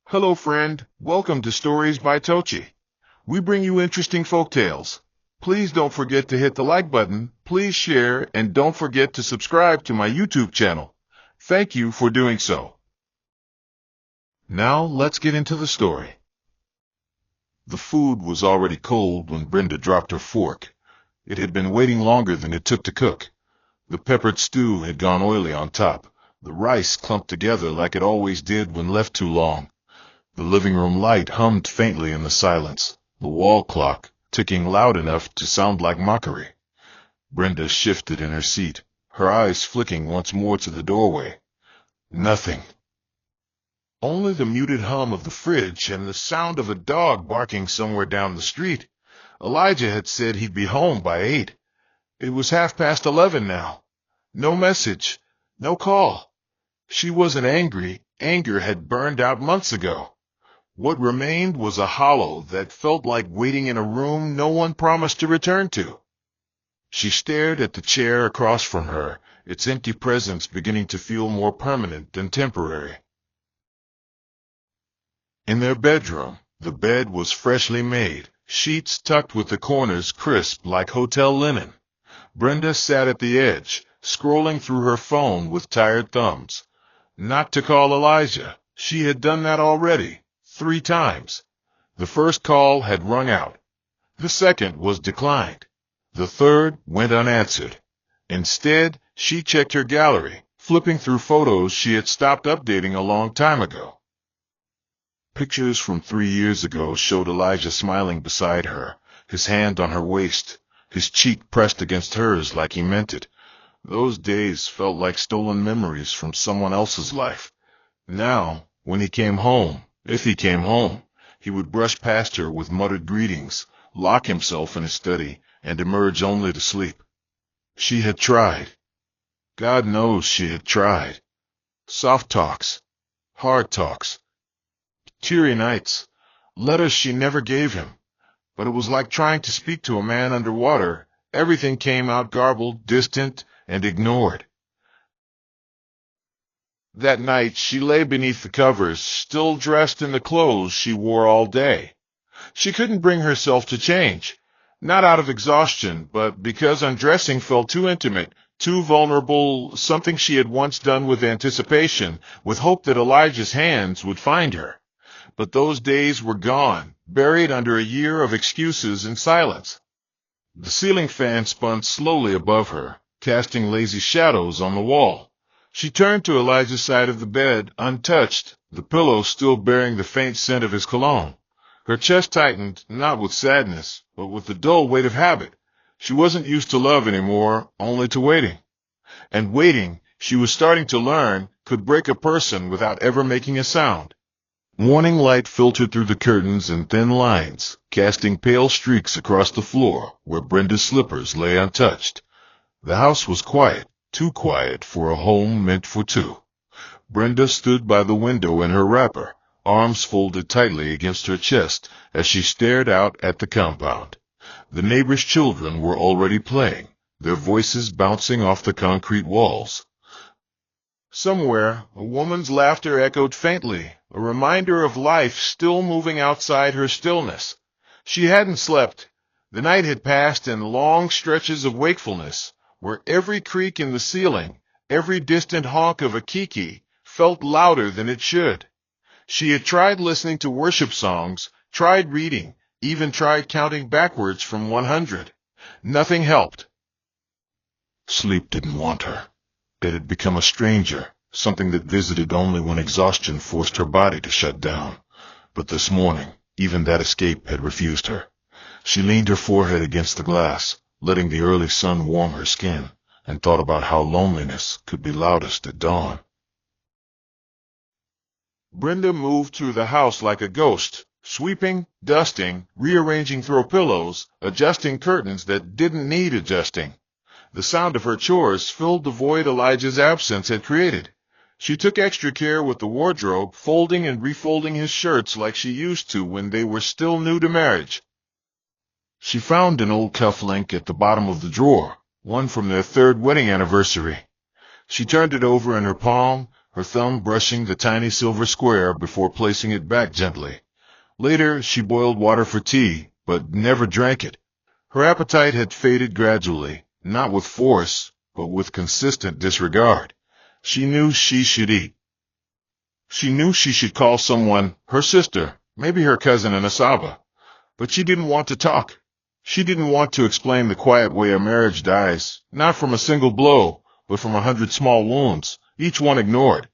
Hello friend, welcome to Stories by Tocci. We bring you interesting folk tales. Please don't forget to hit the like button, please share, and don't forget to subscribe to my YouTube channel. Thank you for doing so. Now let's get into the story. The food was already cold when Brenda dropped her fork. It had been waiting longer than it took to cook. The peppered stew had gone oily on top. The rice clumped together like it always did when left too long. The living room light hummed faintly in the silence, the wall clock ticking loud enough to sound like mockery. Brenda shifted in her seat, her eyes flicking once more to the doorway. Nothing. Only the muted hum of the fridge and the sound of a dog barking somewhere down the street. Elijah had said he'd be home by 8. It was 11:30 now. No message, no call. She wasn't angry. Anger had burned out months ago. What remained was a hollow that felt like waiting in a room no one promised to return to. She stared at the chair across from her, its empty presence beginning to feel more permanent than temporary. In their bedroom, the bed was freshly made, sheets tucked with the corners crisp like hotel linen. Brenda sat at the edge, scrolling through her phone with tired thumbs. Not to call Elijah. She had done that already. 3 times. The first call had rung out. The second was declined. The third went unanswered. Instead, she checked her gallery, flipping through photos she had stopped updating a long time ago. Pictures from 3 years ago showed Elijah smiling beside her, his hand on her waist, his cheek pressed against hers like he meant it. Those days felt like stolen memories from someone else's life. Now, when he came home, if he came home, he would brush past her with muttered greetings, lock himself in his study, and emerge only to sleep. She had tried. God knows she had tried. Soft talks, hard talks, teary nights, letters she never gave him. But it was like trying to speak to a man underwater. Everything came out garbled, distant, and ignored. That night she lay beneath the covers, still dressed in the clothes she wore all day. She couldn't bring herself to change, not out of exhaustion, but because undressing felt too intimate, too vulnerable, something she had once done with anticipation, with hope that Elijah's hands would find her. But those days were gone, buried under a year of excuses and silence. The ceiling fan spun slowly above her, casting lazy shadows on the wall. She turned to Elijah's side of the bed, untouched, the pillow still bearing the faint scent of his cologne. Her chest tightened, not with sadness, but with the dull weight of habit. She wasn't used to love anymore, only to waiting. And waiting, she was starting to learn, could break a person without ever making a sound. Morning light filtered through the curtains in thin lines, casting pale streaks across the floor where Brenda's slippers lay untouched. The house was quiet. Too quiet for a home meant for two. Brenda stood by the window in her wrapper, arms folded tightly against her chest as she stared out at the compound. The neighbors' children were already playing, their voices bouncing off the concrete walls. Somewhere, a woman's laughter echoed faintly, a reminder of life still moving outside her stillness. She hadn't slept. The night had passed in long stretches of wakefulness, where every creak in the ceiling, every distant honk of a kiki, felt louder than it should. She had tried listening to worship songs, tried reading, even tried counting backwards from 100. Nothing helped. Sleep didn't want her. It had become a stranger, something that visited only when exhaustion forced her body to shut down. But this morning, even that escape had refused her. She leaned her forehead against the glass, letting the early sun warm her skin, and thought about how loneliness could be loudest at dawn. Brenda moved through the house like a ghost, sweeping, dusting, rearranging throw pillows, adjusting curtains that didn't need adjusting. The sound of her chores filled the void Elijah's absence had created. She took extra care with the wardrobe, folding and refolding his shirts like she used to when they were still new to marriage. She found an old cufflink at the bottom of the drawer, one from their 3rd wedding anniversary. She turned it over in her palm, her thumb brushing the tiny silver square before placing it back gently. Later, she boiled water for tea, but never drank it. Her appetite had faded gradually, not with force, but with consistent disregard. She knew she should eat. She knew she should call someone, her sister, maybe her cousin in Asaba. But she didn't want to talk. She didn't want to explain the quiet way a marriage dies, not from a single blow, but from 100 small wounds, each one ignored.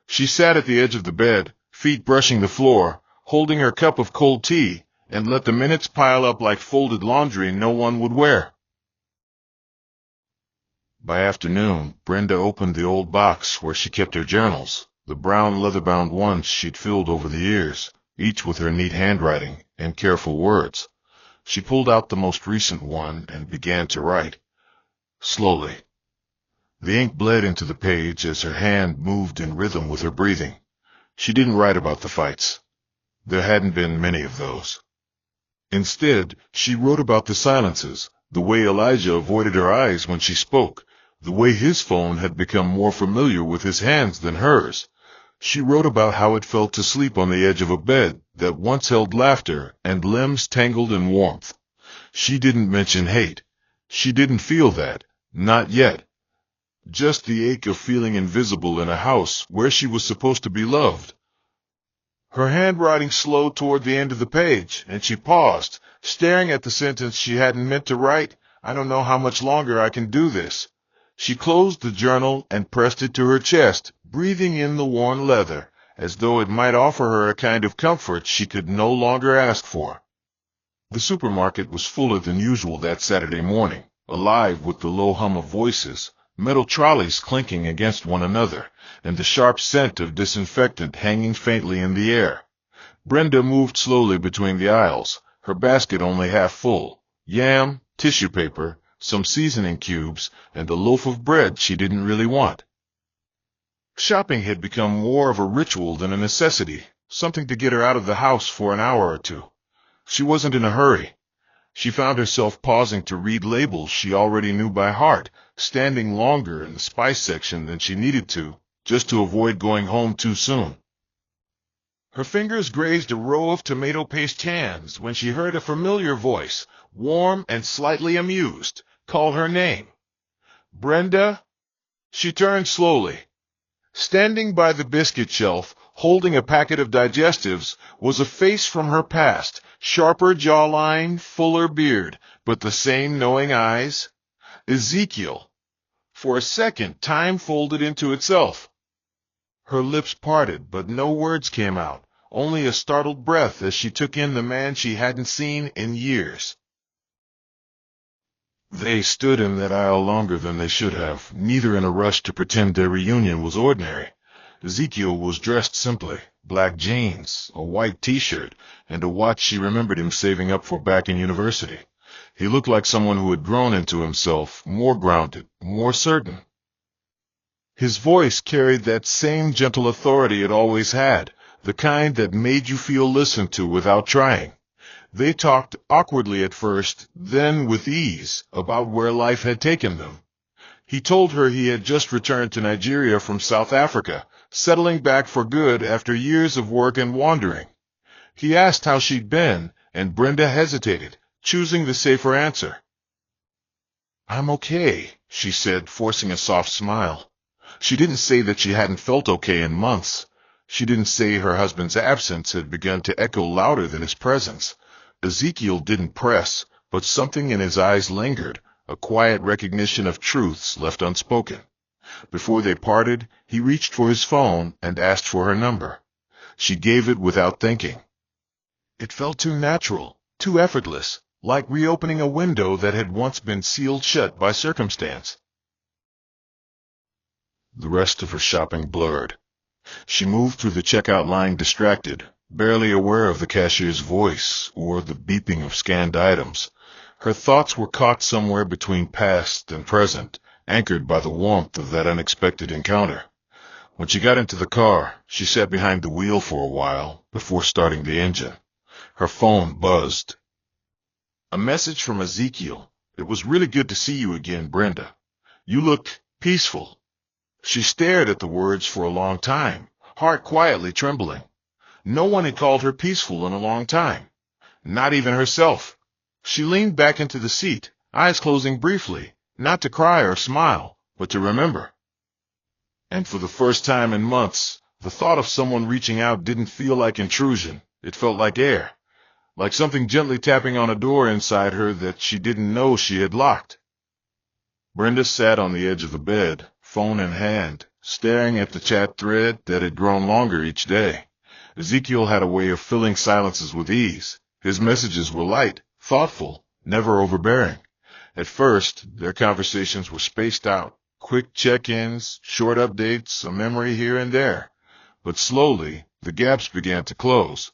She sat at the edge of the bed, feet brushing the floor, holding her cup of cold tea, and let the minutes pile up like folded laundry no one would wear. By afternoon, Brenda opened the old box where she kept her journals, the brown leather-bound ones she'd filled over the years, each with her neat handwriting and careful words. She pulled out the most recent one and began to write. Slowly. The ink bled into the page as her hand moved in rhythm with her breathing. She didn't write about the fights. There hadn't been many of those. Instead, she wrote about the silences, the way Elijah avoided her eyes when she spoke, the way his phone had become more familiar with his hands than hers. She wrote about how it felt to sleep on the edge of a bed that once held laughter and limbs tangled in warmth. She didn't mention hate. She didn't feel that. Not yet. Just the ache of feeling invisible in a house where she was supposed to be loved. Her handwriting slowed toward the end of the page, and she paused, staring at the sentence she hadn't meant to write. I don't know how much longer I can do this. She closed the journal and pressed it to her chest, breathing in the worn leather, as though it might offer her a kind of comfort she could no longer ask for. The supermarket was fuller than usual that Saturday morning, alive with the low hum of voices, metal trolleys clinking against one another, and the sharp scent of disinfectant hanging faintly in the air. Brenda moved slowly between the aisles, her basket only half full, yam, tissue paper, some seasoning cubes, and a loaf of bread she didn't really want. Shopping had become more of a ritual than a necessity, something to get her out of the house for an hour or two. She wasn't in a hurry. She found herself pausing to read labels she already knew by heart, standing longer in the spice section than she needed to, just to avoid going home too soon. Her fingers grazed a row of tomato paste cans when she heard a familiar voice, warm and slightly amused, call her name. Brenda? She turned slowly. Standing by the biscuit shelf, holding a packet of digestives, was a face from her past, sharper jawline, fuller beard, but the same knowing eyes. Ezekiel. For a second, time folded into itself. Her lips parted, but no words came out, only a startled breath as she took in the man she hadn't seen in years. They stood in that aisle longer than they should have, neither in a rush to pretend their reunion was ordinary. Ezekiel was dressed simply, black jeans, a white t-shirt, and a watch she remembered him saving up for back in university. He looked like someone who had grown into himself, more grounded, more certain. His voice carried that same gentle authority it always had, the kind that made you feel listened to without trying. They talked awkwardly at first, then with ease, about where life had taken them. He told her he had just returned to Nigeria from South Africa, settling back for good after years of work and wandering. He asked how she'd been, and Brenda hesitated, choosing the safer answer. "I'm okay," she said, forcing a soft smile. She didn't say that she hadn't felt okay in months. She didn't say her husband's absence had begun to echo louder than his presence. Ezekiel didn't press, but something in his eyes lingered, a quiet recognition of truths left unspoken. Before they parted, he reached for his phone and asked for her number. She gave it without thinking. It felt too natural, too effortless, like reopening a window that had once been sealed shut by circumstance. The rest of her shopping blurred. She moved through the checkout line distracted, barely aware of the cashier's voice or the beeping of scanned items. Her thoughts were caught somewhere between past and present, anchored by the warmth of that unexpected encounter. When she got into the car, she sat behind the wheel for a while before starting the engine. Her phone buzzed. A message from Ezekiel. "It was really good to see you again, Brenda. You looked peaceful." She stared at the words for a long time, heart quietly trembling. No one had called her peaceful in a long time, not even herself. She leaned back into the seat, eyes closing briefly, not to cry or smile, but to remember. And for the first time in months, the thought of someone reaching out didn't feel like intrusion. It felt like air, like something gently tapping on a door inside her that she didn't know she had locked. Brenda sat on the edge of the bed, phone in hand, staring at the chat thread that had grown longer each day. Ezekiel had a way of filling silences with ease. His messages were light, thoughtful, never overbearing. At first, their conversations were spaced out, quick check-ins, short updates, a memory here and there. But slowly, the gaps began to close.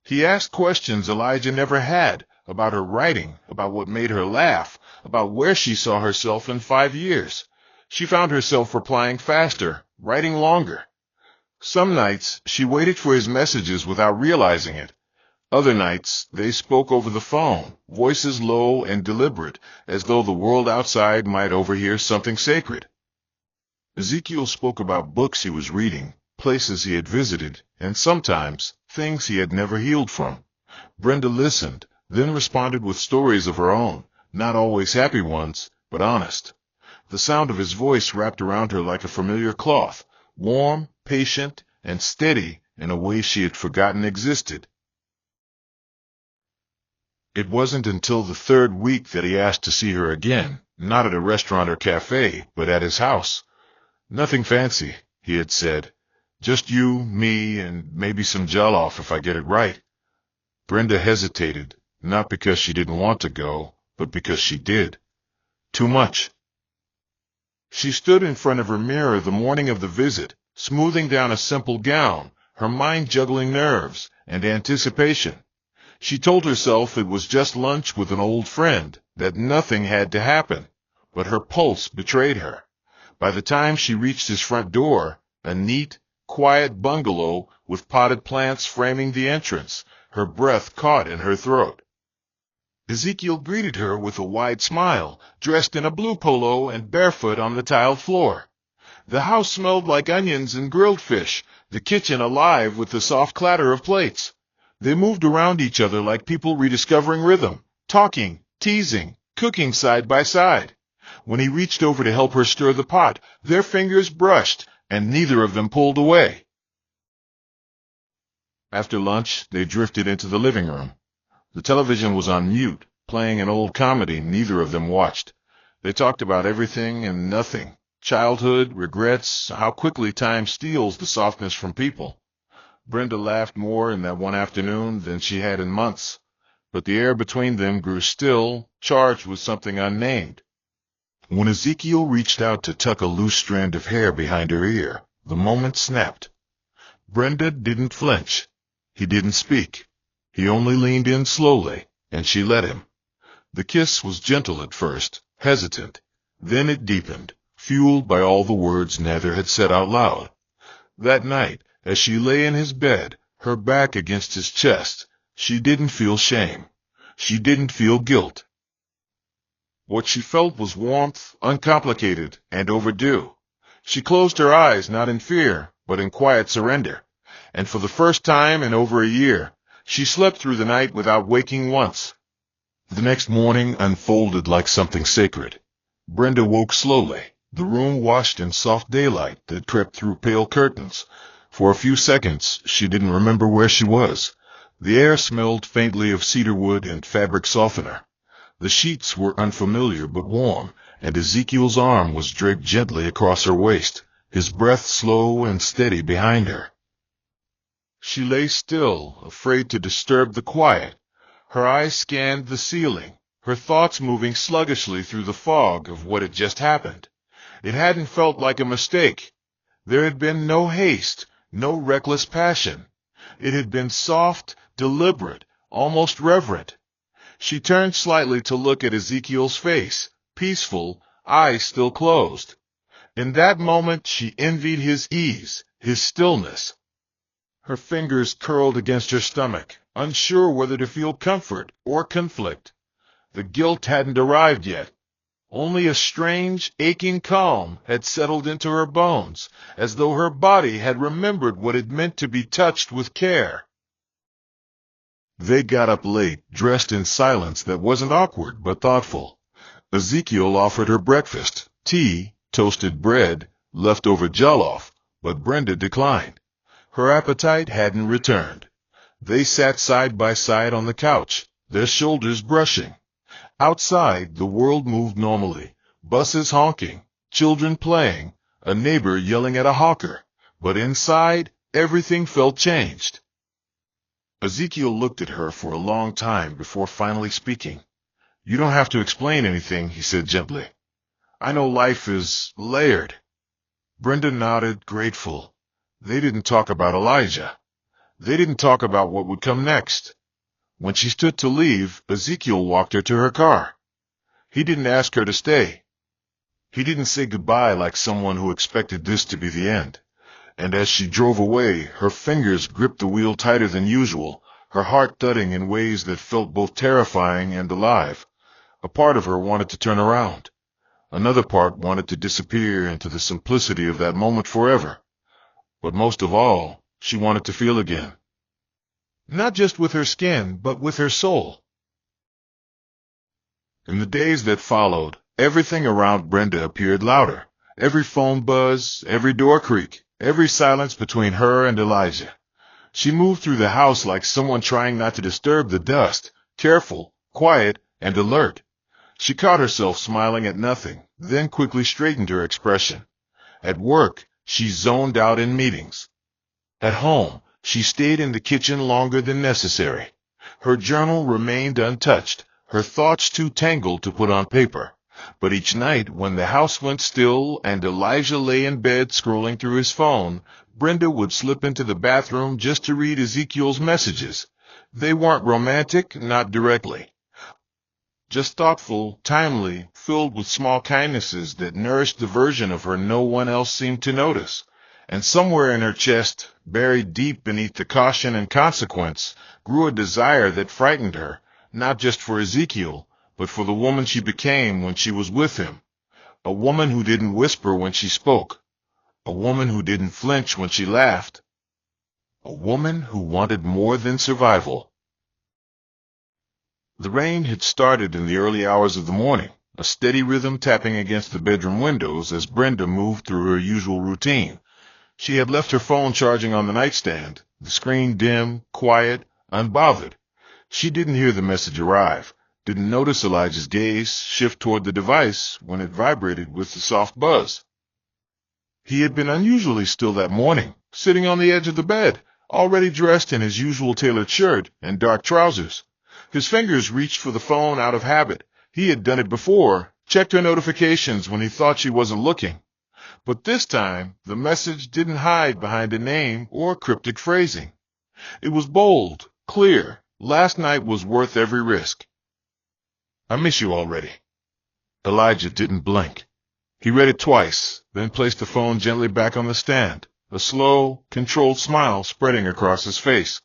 He asked questions Elijah never had, about her writing, about what made her laugh, about where she saw herself in 5 years. She found herself replying faster, writing longer. Some nights, she waited for his messages without realizing it. Other nights, they spoke over the phone, voices low and deliberate, as though the world outside might overhear something sacred. Ezekiel spoke about books he was reading, places he had visited, and sometimes things he had never healed from. Brenda listened, then responded with stories of her own, not always happy ones, but honest. The sound of his voice wrapped around her like a familiar cloth, warm, patient, and steady in a way she had forgotten existed. It wasn't until the 3rd week that he asked to see her again, not at a restaurant or cafe, but at his house. "Nothing fancy," he had said. "Just you, me, and maybe some jollof if I get it right." Brenda hesitated, not because she didn't want to go, but because she did. Too much. She stood in front of her mirror the morning of the visit, smoothing down a simple gown, her mind juggling nerves and anticipation. She told herself it was just lunch with an old friend, that nothing had to happen, but her pulse betrayed her. By the time she reached his front door, a neat, quiet bungalow with potted plants framing the entrance, her breath caught in her throat. Ezekiel greeted her with a wide smile, dressed in a blue polo and barefoot on the tiled floor. The house smelled like onions and grilled fish, the kitchen alive with the soft clatter of plates. They moved around each other like people rediscovering rhythm, talking, teasing, cooking side by side. When he reached over to help her stir the pot, their fingers brushed, and neither of them pulled away. After lunch, they drifted into the living room. The television was on mute, playing an old comedy neither of them watched. They talked about everything and nothing. Childhood, regrets, how quickly time steals the softness from people. Brenda laughed more in that one afternoon than she had in months, but the air between them grew still, charged with something unnamed. When Ezekiel reached out to tuck a loose strand of hair behind her ear, the moment snapped. Brenda didn't flinch. He didn't speak. He only leaned in slowly, and she let him. The kiss was gentle at first, hesitant. Then it deepened, fueled by all the words neither had said out loud. That night, as she lay in his bed, her back against his chest, she didn't feel shame. She didn't feel guilt. What she felt was warmth, uncomplicated, and overdue. She closed her eyes not in fear, but in quiet surrender. And for the first time in over a year, she slept through the night without waking once. The next morning unfolded like something sacred. Brenda woke slowly, the room washed in soft daylight that crept through pale curtains. For a few seconds, she didn't remember where she was. The air smelled faintly of cedarwood and fabric softener. The sheets were unfamiliar but warm, and Ezekiel's arm was draped gently across her waist, his breath slow and steady behind her. She lay still, afraid to disturb the quiet. Her eyes scanned the ceiling, her thoughts moving sluggishly through the fog of what had just happened. It hadn't felt like a mistake. There had been no haste, no reckless passion. It had been soft, deliberate, almost reverent. She turned slightly to look at Ezekiel's face, peaceful, eyes still closed. In that moment she envied his ease, his stillness. Her fingers curled against her stomach, unsure whether to feel comfort or conflict. The guilt hadn't arrived yet, Only a strange, aching calm had settled into her bones, as though her body had remembered what it meant to be touched with care. They got up late, dressed in silence that wasn't awkward but thoughtful. Ezekiel offered her breakfast, tea, toasted bread, leftover jollof, but Brenda declined. Her appetite hadn't returned. They sat side by side on the couch, their shoulders brushing. Outside, the world moved normally. Buses honking, children playing, a neighbor yelling at a hawker. But inside, everything felt changed. Ezekiel looked at her for a long time before finally speaking. "You don't have to explain anything," he said gently. "I know life is layered." Brenda nodded, grateful. They didn't talk about Elijah. They didn't talk about what would come next. When she stood to leave, Ezekiel walked her to her car. He didn't ask her to stay. He didn't say goodbye like someone who expected this to be the end. And as she drove away, her fingers gripped the wheel tighter than usual, her heart thudding in ways that felt both terrifying and alive. A part of her wanted to turn around. Another part wanted to disappear into the simplicity of that moment forever. But most of all, she wanted to feel again. Not just with her skin, but with her soul. In the days that followed, everything around Brenda appeared louder. Every phone buzz, every door creak, every silence between her and Elijah. She moved through the house like someone trying not to disturb the dust, careful, quiet, and alert. She caught herself smiling at nothing, then quickly straightened her expression. At work, she zoned out in meetings. At home, she stayed in the kitchen longer than necessary. Her journal remained untouched, her thoughts too tangled to put on paper. But each night, when the house went still and Elijah lay in bed scrolling through his phone, Brenda would slip into the bathroom just to read Ezekiel's messages. They weren't romantic, not directly. Just thoughtful, timely, filled with small kindnesses that nourished the version of her no one else seemed to notice. And somewhere in her chest, buried deep beneath the caution and consequence, grew a desire that frightened her, not just for Ezekiel, but for the woman she became when she was with him. A woman who didn't whisper when she spoke. A woman who didn't flinch when she laughed. A woman who wanted more than survival. The rain had started in the early hours of the morning, a steady rhythm tapping against the bedroom windows as Brenda moved through her usual routine. She had left her phone charging on the nightstand, the screen dim, quiet, unbothered. She didn't hear the message arrive, didn't notice Elijah's gaze shift toward the device when it vibrated with a soft buzz. He had been unusually still that morning, sitting on the edge of the bed, already dressed in his usual tailored shirt and dark trousers. His fingers reached for the phone out of habit. He had done it before, checked her notifications when he thought she wasn't looking. But this time, the message didn't hide behind a name or cryptic phrasing. It was bold, clear. Last night was worth every risk. "I miss you already." Elijah didn't blink. He read it twice, then placed the phone gently back on the stand, a slow, controlled smile spreading across his face.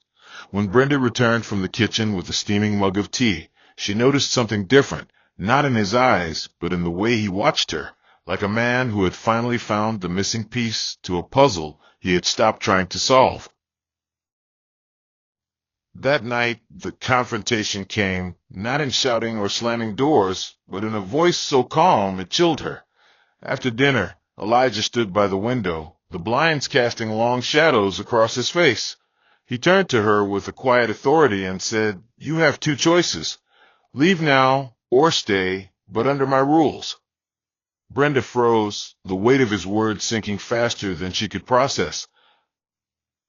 When Brenda returned from the kitchen with a steaming mug of tea, she noticed something different, not in his eyes, but in the way he watched her, like a man who had finally found the missing piece to a puzzle he had stopped trying to solve. That night, the confrontation came, not in shouting or slamming doors, but in a voice so calm it chilled her. After dinner, Elijah stood by the window, the blinds casting long shadows across his face. He turned to her with a quiet authority and said, "You have two choices. Leave now or stay, but under my rules." Brenda froze, the weight of his words sinking faster than she could process.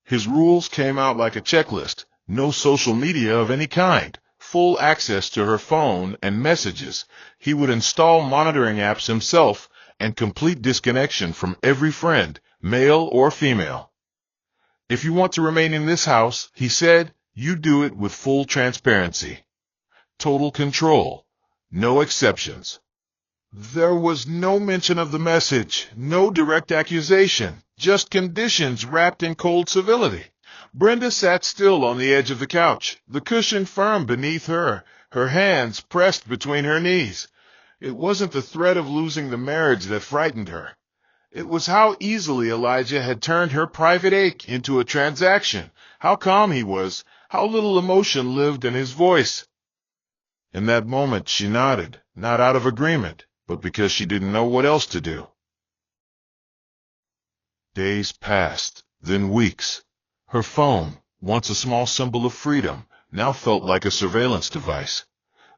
His rules came out like a checklist. No social media of any kind, full access to her phone and messages. He would install monitoring apps himself and complete disconnection from every friend, male or female. "If you want to remain in this house," he said, "you do it with full transparency. Total control. No exceptions." There was no mention of the message, no direct accusation, just conditions wrapped in cold civility. Brenda sat still on the edge of the couch, the cushion firm beneath her, her hands pressed between her knees. It wasn't the threat of losing the marriage that frightened her. It was how easily Elijah had turned her private ache into a transaction, how calm he was, how little emotion lived in his voice. In that moment she nodded, not out of agreement, but because she didn't know what else to do. Days passed, then weeks. Her phone, once a small symbol of freedom, now felt like a surveillance device.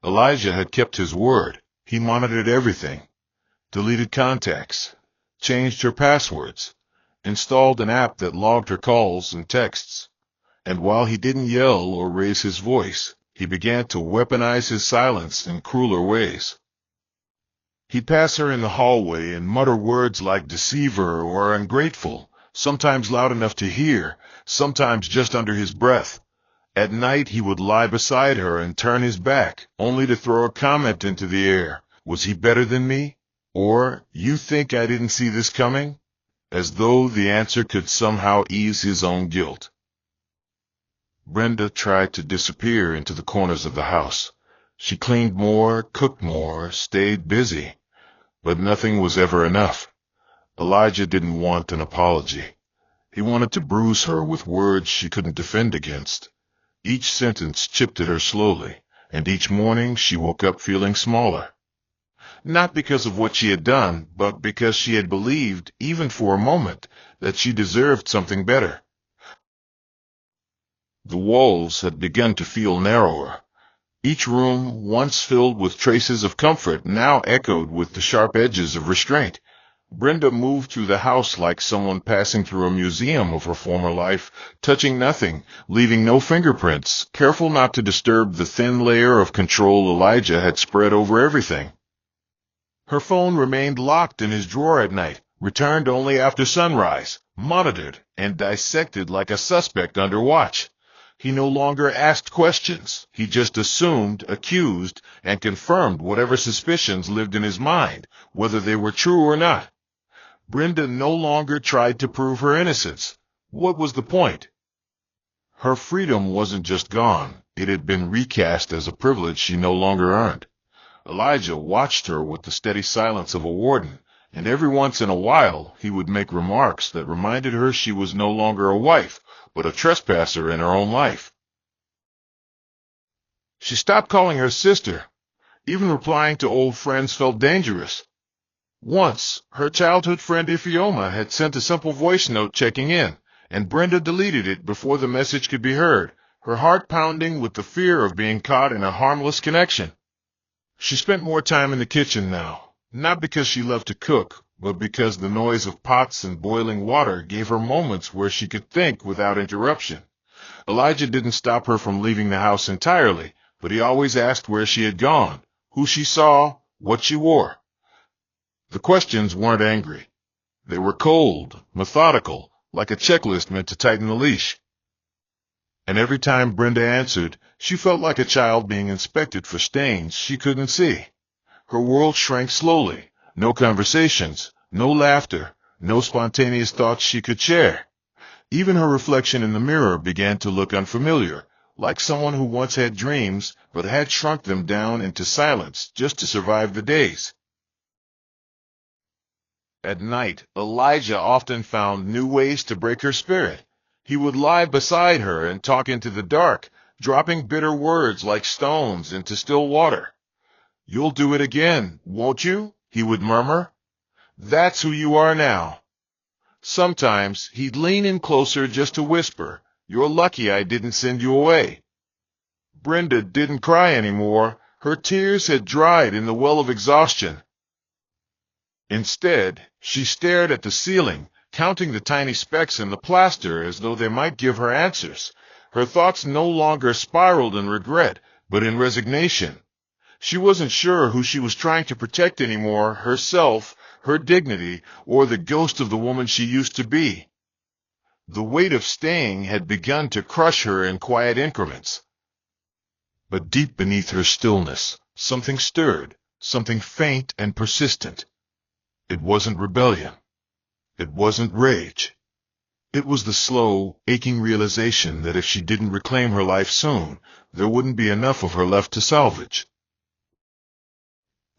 Elijah had kept his word. He monitored everything, deleted contacts, changed her passwords, installed an app that logged her calls and texts. And while he didn't yell or raise his voice, he began to weaponize his silence in crueler ways. He'd pass her in the hallway and mutter words like deceiver or ungrateful, sometimes loud enough to hear, sometimes just under his breath. At night he would lie beside her and turn his back, only to throw a comment into the air. Was he better than me? Or, you think I didn't see this coming? As though the answer could somehow ease his own guilt. Brenda tried to disappear into the corners of the house. She cleaned more, cooked more, stayed busy. But nothing was ever enough. Elijah didn't want an apology. He wanted to bruise her with words she couldn't defend against. Each sentence chipped at her slowly, and each morning she woke up feeling smaller. Not because of what she had done, but because she had believed, even for a moment, that she deserved something better. The walls had begun to feel narrower. Each room, once filled with traces of comfort, now echoed with the sharp edges of restraint. Brenda moved through the house like someone passing through a museum of her former life, touching nothing, leaving no fingerprints, careful not to disturb the thin layer of control Elijah had spread over everything. Her phone remained locked in his drawer at night, returned only after sunrise, monitored and dissected like a suspect under watch. He no longer asked questions. He just assumed, accused, and confirmed whatever suspicions lived in his mind, whether they were true or not. Brenda no longer tried to prove her innocence. What was the point? Her freedom wasn't just gone. It had been recast as a privilege she no longer earned. Elijah watched her with the steady silence of a warden, and every once in a while he would make remarks that reminded her she was no longer a wife, but a trespasser in her own life. She stopped calling her sister. Even replying to old friends felt dangerous. Once, her childhood friend Ifioma had sent a simple voice note checking in, and Brenda deleted it before the message could be heard, her heart pounding with the fear of being caught in a harmless connection. She spent more time in the kitchen now, not because she loved to cook, but because the noise of pots and boiling water gave her moments where she could think without interruption. Elijah didn't stop her from leaving the house entirely, but he always asked where she had gone, who she saw, what she wore. The questions weren't angry. They were cold, methodical, like a checklist meant to tighten the leash. And every time Brenda answered, she felt like a child being inspected for stains she couldn't see. Her world shrank slowly. No conversations, no laughter, no spontaneous thoughts she could share. Even her reflection in the mirror began to look unfamiliar, like someone who once had dreams but had shrunk them down into silence just to survive the days. At night, Elijah often found new ways to break her spirit. He would lie beside her and talk into the dark, dropping bitter words like stones into still water. "You'll do it again, won't you?" he would murmur. "That's who you are now." Sometimes he'd lean in closer just to whisper, "You're lucky I didn't send you away." Brenda didn't cry anymore. Her tears had dried in the well of exhaustion. Instead, she stared at the ceiling, counting the tiny specks in the plaster as though they might give her answers. Her thoughts no longer spiraled in regret, but in resignation. She wasn't sure who she was trying to protect anymore, herself, her dignity, or the ghost of the woman she used to be. The weight of staying had begun to crush her in quiet increments. But deep beneath her stillness, something stirred, something faint and persistent. It wasn't rebellion. It wasn't rage. It was the slow, aching realization that if she didn't reclaim her life soon, there wouldn't be enough of her left to salvage.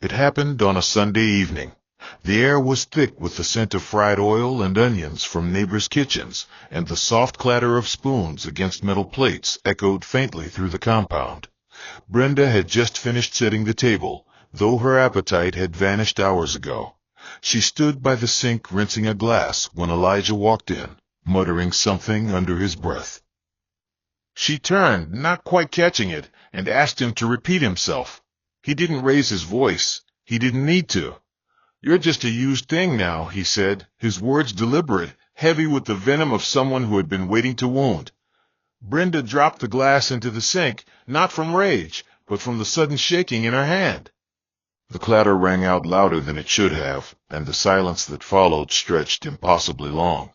It happened on a Sunday evening. The air was thick with the scent of fried oil and onions from neighbors' kitchens, and the soft clatter of spoons against metal plates echoed faintly through the compound. Brenda had just finished setting the table, though her appetite had vanished hours ago. She stood by the sink rinsing a glass when Elijah walked in, muttering something under his breath. She turned, not quite catching it, and asked him to repeat himself. He didn't raise his voice. He didn't need to. "You're just a used thing now," he said, his words deliberate, heavy with the venom of someone who had been waiting to wound. Brenda dropped the glass into the sink, not from rage, but from the sudden shaking in her hand. The clatter rang out louder than it should have, and the silence that followed stretched impossibly long.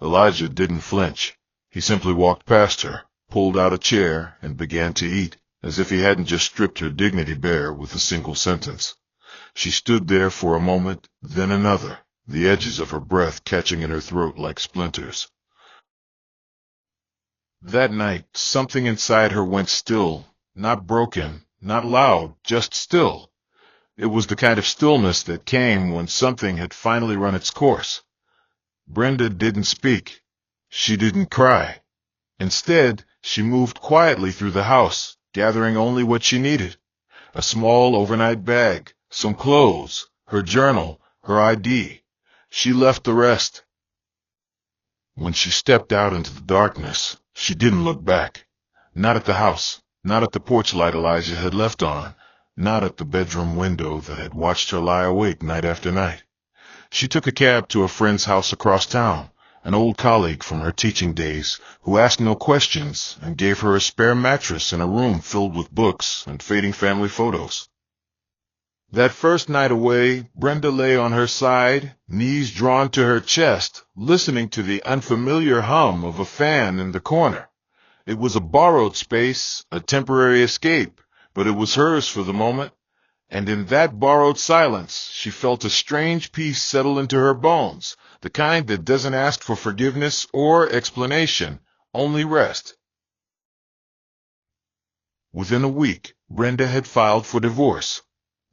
Elijah didn't flinch. He simply walked past her, pulled out a chair, and began to eat, as if he hadn't just stripped her dignity bare with a single sentence. She stood there for a moment, then another, the edges of her breath catching in her throat like splinters. That night, something inside her went still, not broken, not loud, just still. It was the kind of stillness that came when something had finally run its course. Brenda didn't speak. She didn't cry. Instead, she moved quietly through the house, gathering only what she needed. A small overnight bag, some clothes, her journal, her ID. She left the rest. When she stepped out into the darkness, she didn't look back. Not at the house, not at the porch light Elijah had left on, not at the bedroom window that had watched her lie awake night after night. She took a cab to a friend's house across town, an old colleague from her teaching days, who asked no questions and gave her a spare mattress in a room filled with books and fading family photos. That first night away, Brenda lay on her side, knees drawn to her chest, listening to the unfamiliar hum of a fan in the corner. It was a borrowed space, a temporary escape, but it was hers for the moment, and in that borrowed silence she felt a strange peace settle into her bones, the kind that doesn't ask for forgiveness or explanation, only rest. Within a week, Brenda had filed for divorce.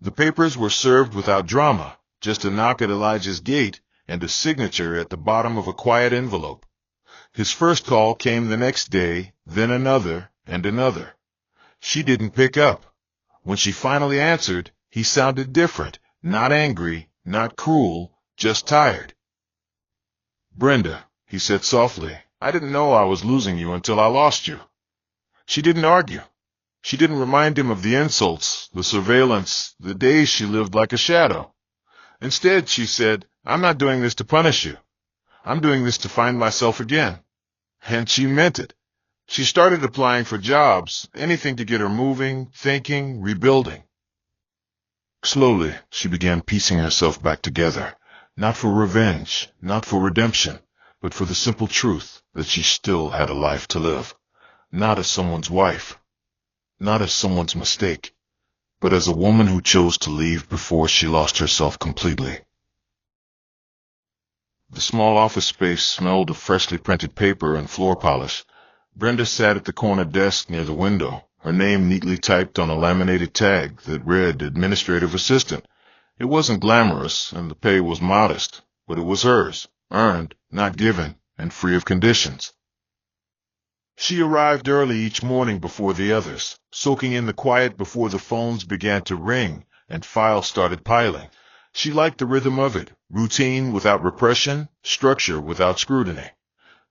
The papers were served without drama, just a knock at Elijah's gate and a signature at the bottom of a quiet envelope. His first call came the next day, then another and another. She didn't pick up. When she finally answered, he sounded different, not angry, not cruel, just tired. "Brenda," he said softly, "I didn't know I was losing you until I lost you." She didn't argue. She didn't remind him of the insults, the surveillance, the days she lived like a shadow. Instead, she said, "I'm not doing this to punish you. I'm doing this to find myself again." And she meant it. She started applying for jobs, anything to get her moving, thinking, rebuilding. Slowly, she began piecing herself back together, not for revenge, not for redemption, but for the simple truth that she still had a life to live, not as someone's wife, not as someone's mistake, but as a woman who chose to leave before she lost herself completely. The small office space smelled of freshly printed paper and floor polish. Brenda sat at the corner desk near the window, her name neatly typed on a laminated tag that read Administrative Assistant. It wasn't glamorous, and the pay was modest, but it was hers, earned, not given, and free of conditions. She arrived early each morning before the others, soaking in the quiet before the phones began to ring and files started piling. She liked the rhythm of it, routine without repression, structure without scrutiny.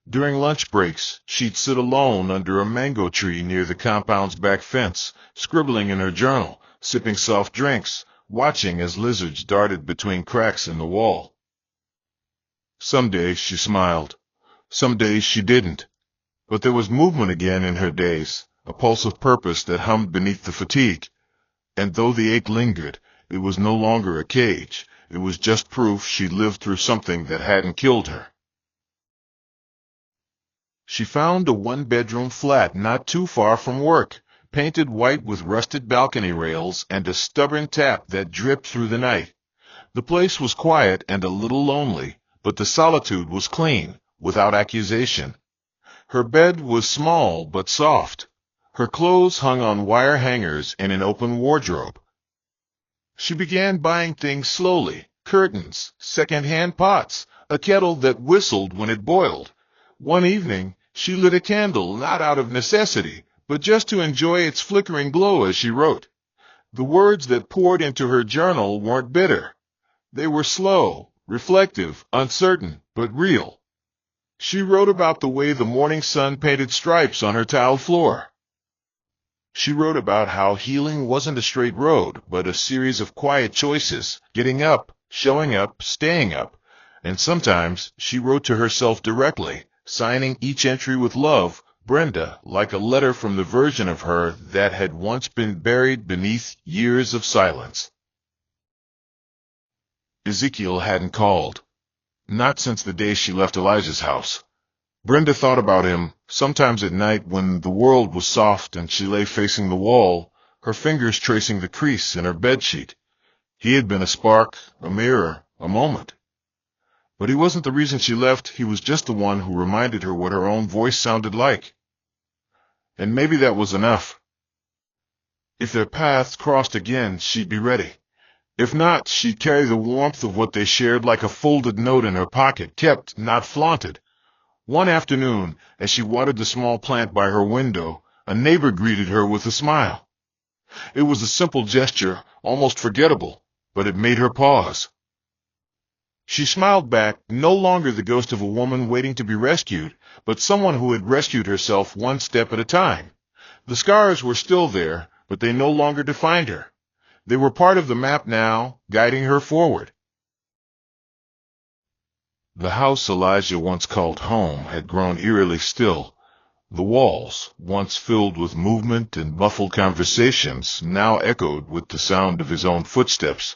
During lunch breaks, she'd sit alone under a mango tree near the compound's back fence, scribbling in her journal, sipping soft drinks, watching as lizards darted between cracks in the wall. Some days she smiled. Some days she didn't. But there was movement again in her days, a pulse of purpose that hummed beneath the fatigue. And though the ache lingered, it was no longer a cage. It was just proof she'd lived through something that hadn't killed her. She found a one-bedroom flat not too far from work, painted white with rusted balcony rails and a stubborn tap that dripped through the night. The place was quiet and a little lonely, but the solitude was clean, without accusation. Her bed was small but soft. Her clothes hung on wire hangers in an open wardrobe. She began buying things slowly: curtains, second-hand pots, a kettle that whistled when it boiled. One evening, she lit a candle not out of necessity, but just to enjoy its flickering glow as she wrote. The words that poured into her journal weren't bitter. They were slow, reflective, uncertain, but real. She wrote about the way the morning sun painted stripes on her tiled floor. She wrote about how healing wasn't a straight road, but a series of quiet choices: getting up, showing up, staying up. And sometimes she wrote to herself directly, signing each entry with love, Brenda, like a letter from the version of her that had once been buried beneath years of silence. Ezekiel hadn't called. Not since the day she left Elijah's house. Brenda thought about him, sometimes at night when the world was soft and she lay facing the wall, her fingers tracing the crease in her bedsheet. He had been a spark, a mirror, a moment. But he wasn't the reason she left. He was just the one who reminded her what her own voice sounded like. And maybe that was enough. If their paths crossed again, she'd be ready. If not, she'd carry the warmth of what they shared like a folded note in her pocket, kept, not flaunted. One afternoon, as she watered the small plant by her window, a neighbor greeted her with a smile. It was a simple gesture, almost forgettable, but it made her pause. She smiled back, no longer the ghost of a woman waiting to be rescued, but someone who had rescued herself one step at a time. The scars were still there, but they no longer defined her. They were part of the map now, guiding her forward. The house Elijah once called home had grown eerily still. The walls, once filled with movement and muffled conversations, now echoed with the sound of his own footsteps.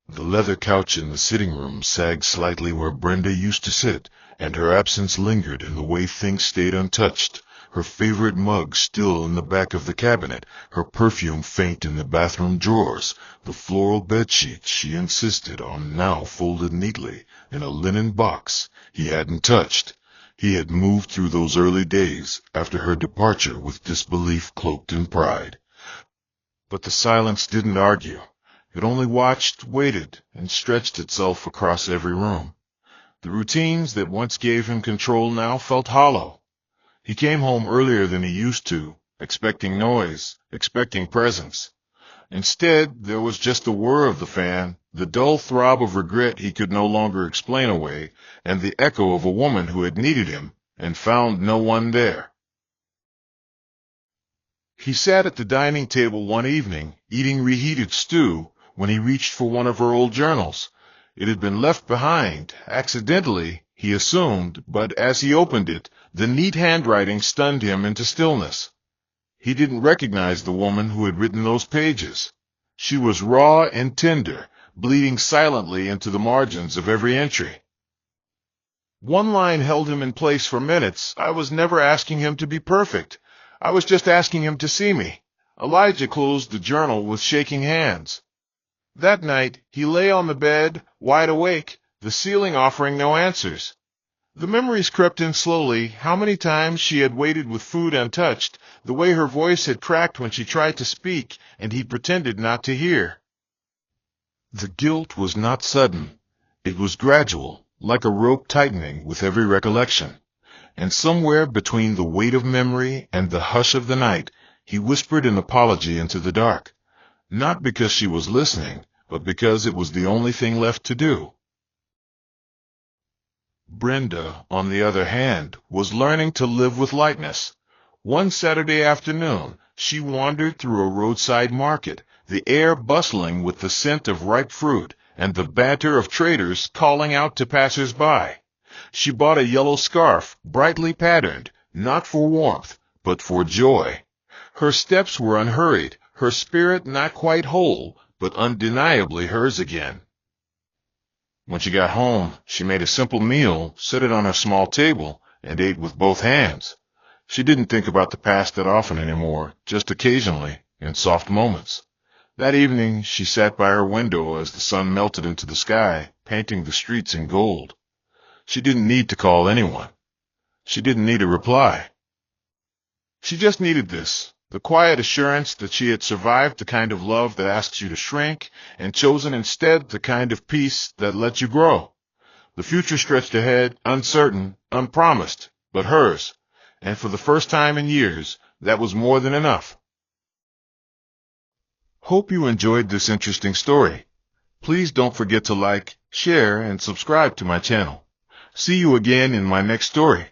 The leather couch in the sitting room sagged slightly where Brenda used to sit, and her absence lingered in the way things stayed untouched. Her favorite mug still in the back of the cabinet, her perfume faint in the bathroom drawers, the floral bedsheets she insisted on now folded neatly in a linen box he hadn't touched. He had moved through those early days after her departure with disbelief cloaked in pride. But the silence didn't argue. It only watched, waited, and stretched itself across every room. The routines that once gave him control now felt hollow. He came home earlier than he used to, expecting noise, expecting presence. Instead, there was just the whir of the fan, the dull throb of regret he could no longer explain away, and the echo of a woman who had needed him and found no one there. He sat at the dining table one evening, eating reheated stew, when he reached for one of her old journals. It had been left behind, accidentally, he assumed, but as he opened it, the neat handwriting stunned him into stillness. He didn't recognize the woman who had written those pages. She was raw and tender, bleeding silently into the margins of every entry. One line held him in place for minutes. "I was never asking him to be perfect. I was just asking him to see me." Elijah closed the journal with shaking hands. That night, he lay on the bed, wide awake, the ceiling offering no answers. The memories crept in slowly: how many times she had waited with food untouched, the way her voice had cracked when she tried to speak, and he pretended not to hear. The guilt was not sudden. It was gradual, like a rope tightening with every recollection. And somewhere between the weight of memory and the hush of the night, he whispered an apology into the dark. Not because she was listening, but because it was the only thing left to do. Brenda, on the other hand, was learning to live with lightness. One Saturday afternoon, she wandered through a roadside market, the air bustling with the scent of ripe fruit and the banter of traders calling out to passers-by. She bought a yellow scarf, brightly patterned, not for warmth, but for joy. Her steps were unhurried, her spirit not quite whole, but undeniably hers again. When she got home, she made a simple meal, set it on her small table, and ate with both hands. She didn't think about the past that often anymore, just occasionally, in soft moments. That evening, she sat by her window as the sun melted into the sky, painting the streets in gold. She didn't need to call anyone. She didn't need a reply. She just needed this, The quiet assurance that she had survived the kind of love that asks you to shrink and chosen instead the kind of peace that lets you grow. The future stretched ahead, uncertain, unpromised, but hers. And for the first time in years, that was more than enough. Hope you enjoyed this interesting story. Please don't forget to like, share, and subscribe to my channel. See you again in my next story.